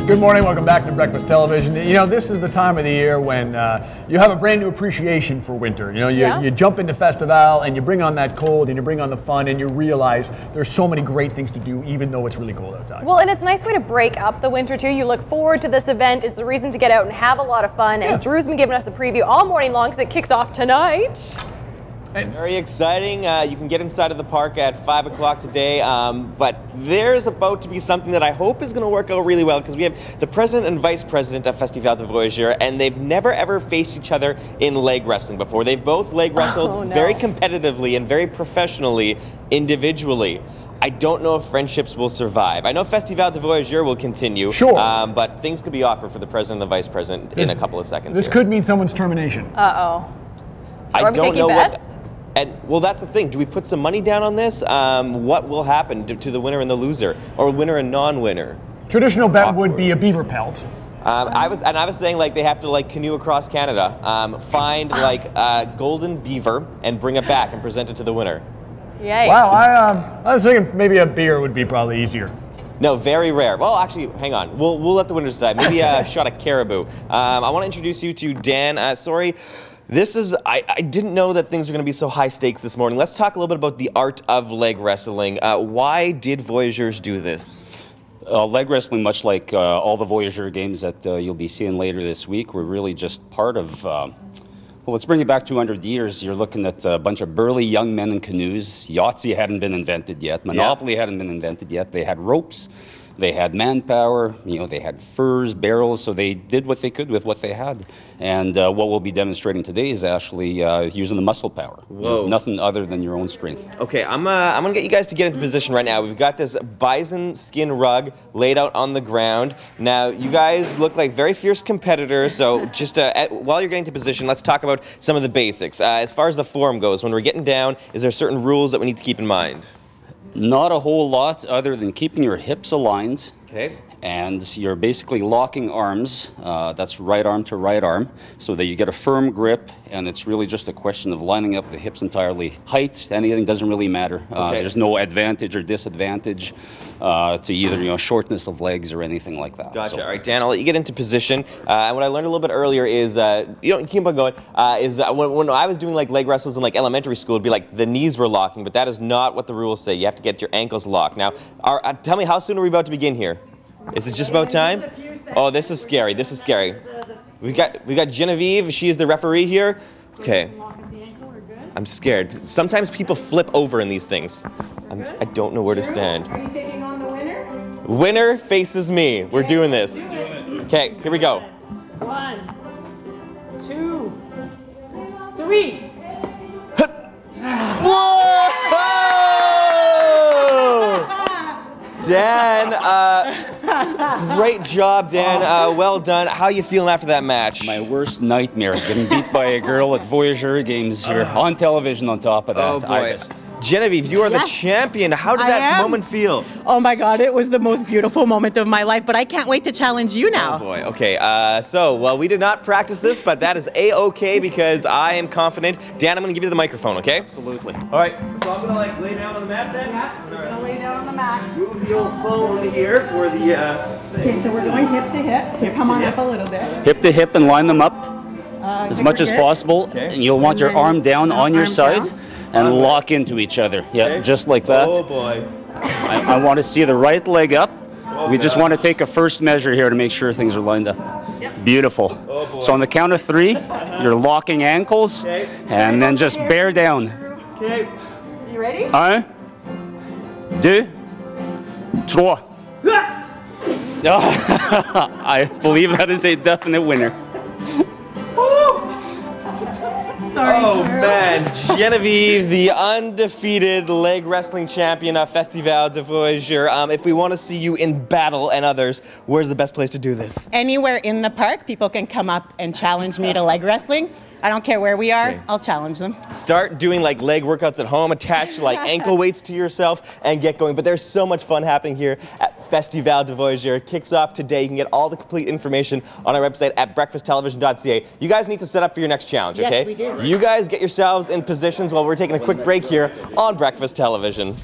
Good morning, welcome back to Breakfast Television. You know, this is the time of the year when you have a brand new appreciation for winter. You know, you jump into Festival and you bring on that cold and you bring on the fun and you realize there's so many great things to do even though it's really cold outside. Well, and it's a nice way to break up the winter too. You look forward to this event. It's a reason to get out and have a lot of fun. And Drew's been giving us a preview all morning long because it kicks off tonight. Very exciting. You can get inside of the park at 5 o'clock today, but there's about to be something that I hope is going to work out really well because we have the president and vice president of Festival de Voyageur, and they've never ever faced each other in leg wrestling before. They've both leg wrestled very competitively and very professionally individually. I don't know if friendships will survive. I know Festival de Voyageur will continue, but things could be awkward for the president and the vice president in a couple of seconds. This could mean someone's termination. Uh-oh. I don't know what. And well, that's the thing. Do we put some money down on this? What will happen to the winner and the loser, or winner and non-winner? Traditional bet would be a beaver pelt. I was saying like they have to like canoe across Canada, find like a golden beaver and bring it back and present it to the winner. Yikes. Wow, I was thinking maybe a beer would be probably easier. No, very rare. Well, actually, hang on. We'll let the winner decide. Maybe a shot of caribou. I want to introduce you to Dan. Sorry. This is, I didn't know that things were going to be so high stakes this morning. Let's talk a little bit about the art of leg wrestling. Why did Voyageurs do this? Leg wrestling, much like all the Voyageur games that you'll be seeing later this week, were really just part of, well, let's bring it back 200 years. You're looking at a bunch of burly young men in canoes. Yahtzee hadn't been invented yet. Monopoly hadn't been invented yet. They had ropes. They had manpower, you know, they had furs, barrels, so they did what they could with what they had. And what we'll be demonstrating today is actually using the muscle power. Whoa. Nothing other than your own strength. Okay, I'm gonna get you guys to get into position right now. We've got this bison skin rug laid out on the ground. Now, you guys look like very fierce competitors, so just while you're getting to position, let's talk about some of the basics. As far as the form goes, when we're getting down, is there certain rules that we need to keep in mind? Not a whole lot other than keeping your hips aligned. Okay. And you're basically locking arms, that's right arm to right arm, so that you get a firm grip, and it's really just a question of lining up the hips entirely. Height, anything doesn't really matter. There's no advantage or disadvantage to either, you know, shortness of legs or anything like that. Gotcha. So. All right, Dan, I'll let you get into position. And what I learned a little bit earlier is, you don't keep on going, is when I was doing like leg wrestles in like elementary school, it'd be like the knees were locking, but that is not what the rules say. You have to get your ankles locked. Now, tell me, how soon are we about to begin here? Is it just about time? Oh, this is scary. This is scary. We got Genevieve. She is the referee here. Okay. I'm scared. Sometimes people flip over in these things. I don't know where to stand. Are you taking on the winner? Winner faces me. We're doing this. Okay, here we go. 1, 2, 3. Whoa! Dan, great job, Dan. Well done. How are you feeling after that match? My worst nightmare, getting beat by a girl at Voyageur games here on television on top of that. Oh, boy. Genevieve, you are the champion. How did that moment feel? Oh my God, it was the most beautiful moment of my life, but I can't wait to challenge you now. Oh boy, okay. Well, we did not practice this, but that is A-okay because I am confident. Dan, I'm gonna give you the microphone, okay? Absolutely. All right, so I'm gonna like lay down on the mat then? Yeah, we're gonna lay down on the mat. Move the old phone here for the thing. Okay, so we're going hip to hip. So come on up a little bit. Hip to hip and line them up as much as possible. Okay. And you'll want your arm down on your side and lock into each other. Yeah, just like that. Oh boy. I want to see the right leg up. We just want to take a first measure here to make sure things are lined up. Beautiful. Oh boy. So on the count of 3, you're locking ankles, and then just bear down. Okay. You ready? 1, 2, 3. I believe that is a definite winner. Oh man, Genevieve, the undefeated leg wrestling champion of Festival de Voyageur. If we want to see you in battle and others, where's the best place to do this? Anywhere in the park, people can come up and challenge me to leg wrestling. I don't care where we are, I'll challenge them. Start doing like leg workouts at home, attach like ankle weights to yourself and get going. But there's so much fun happening here at Festival de Voyageur. It kicks off today. You can get all the complete information on our website at breakfasttelevision.ca. You guys need to set up for your next challenge, okay? Yes, we do. You guys get yourselves in positions while we're taking a quick break here on Breakfast Television.